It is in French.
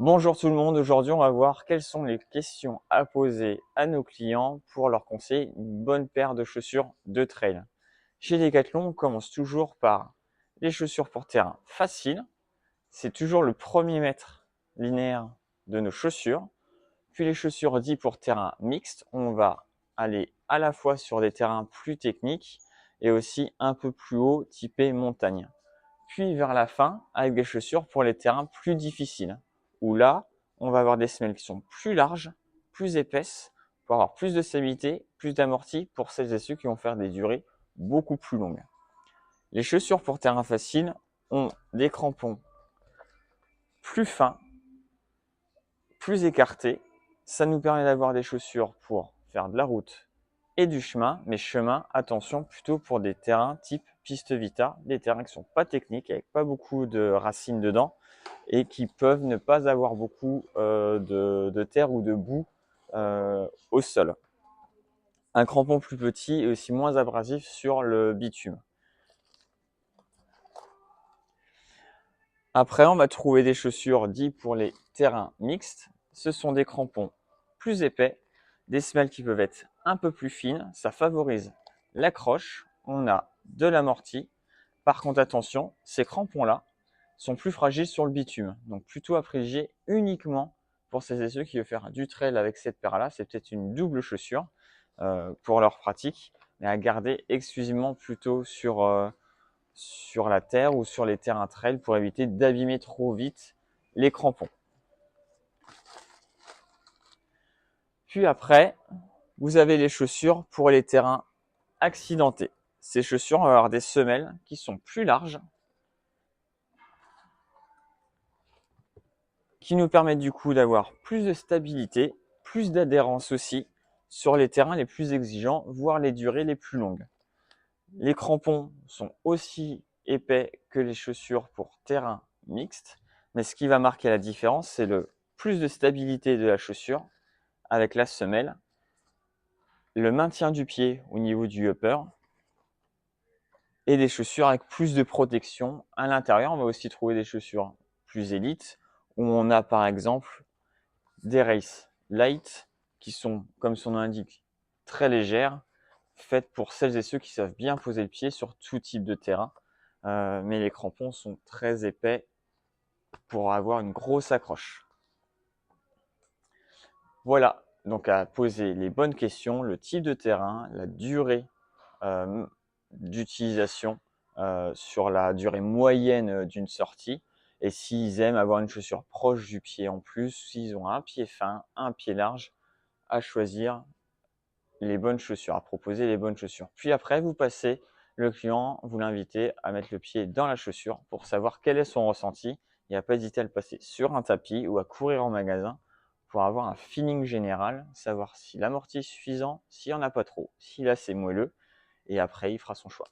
Bonjour tout le monde, aujourd'hui on va voir quelles sont les questions à poser à nos clients pour leur conseiller une bonne paire de chaussures de trail. Chez Decathlon, on commence toujours par les chaussures pour terrain facile, c'est toujours le premier mètre linéaire de nos chaussures. Puis les chaussures dites pour terrain mixte, on va aller à la fois sur des terrains plus techniques et aussi un peu plus haut, typé montagne. Puis vers la fin, avec des chaussures pour les terrains plus difficiles, où là, on va avoir des semelles qui sont plus larges, plus épaisses, pour avoir plus de stabilité, plus d'amorti pour celles et ceux qui vont faire des durées beaucoup plus longues. Les chaussures pour terrain facile ont des crampons plus fins, plus écartés. Ça nous permet d'avoir des chaussures pour faire de la route et du chemin, mais chemin, attention, plutôt pour des terrains type piste vita, des terrains qui sont pas techniques, avec pas beaucoup de racines dedans, et qui peuvent ne pas avoir beaucoup de terre ou de boue au sol. Un crampon plus petit est aussi moins abrasif sur le bitume. Après, on va trouver des chaussures dites pour les terrains mixtes. Ce sont des crampons plus épais, des semelles qui peuvent être un peu plus fines. Ça favorise l'accroche. On a de l'amorti. Par contre, attention, ces crampons-là sont plus fragiles sur le bitume. Donc, plutôt à privilégier uniquement pour celles et ceux qui veulent faire du trail avec cette paire-là. C'est peut-être une double chaussure pour leur pratique, mais à garder exclusivement plutôt sur la terre ou sur les terrains trail pour éviter d'abîmer trop vite les crampons. Puis après, vous avez les chaussures pour les terrains accidentés. Ces chaussures vont avoir des semelles qui sont plus larges, qui nous permettent du coup d'avoir plus de stabilité, plus d'adhérence aussi sur les terrains les plus exigeants, voire les durées les plus longues. Les crampons sont aussi épais que les chaussures pour terrain mixte, mais ce qui va marquer la différence, c'est le plus de stabilité de la chaussure avec la semelle, le maintien du pied au niveau du upper et des chaussures avec plus de protection à l'intérieur. On va aussi trouver des chaussures plus élites où on a par exemple des race light qui sont, comme son nom l'indique, très légères, faites pour celles et ceux qui savent bien poser le pied sur tout type de terrain. Mais les crampons sont très épais pour avoir une grosse accroche. Voilà, donc à poser les bonnes questions, le type de terrain, la durée d'utilisation sur la durée moyenne d'une sortie, et s'ils aiment avoir une chaussure proche du pied en plus, s'ils ont un pied fin, un pied large, à choisir les bonnes chaussures, à proposer les bonnes chaussures. Puis après, vous passez le client, vous l'invitez à mettre le pied dans la chaussure pour savoir quel est son ressenti et à pas hésiter à le passer sur un tapis ou à courir en magasin pour avoir un feeling général, savoir si l'amorti est suffisant, s'il n'y en a pas trop, si là c'est moelleux, et après il fera son choix.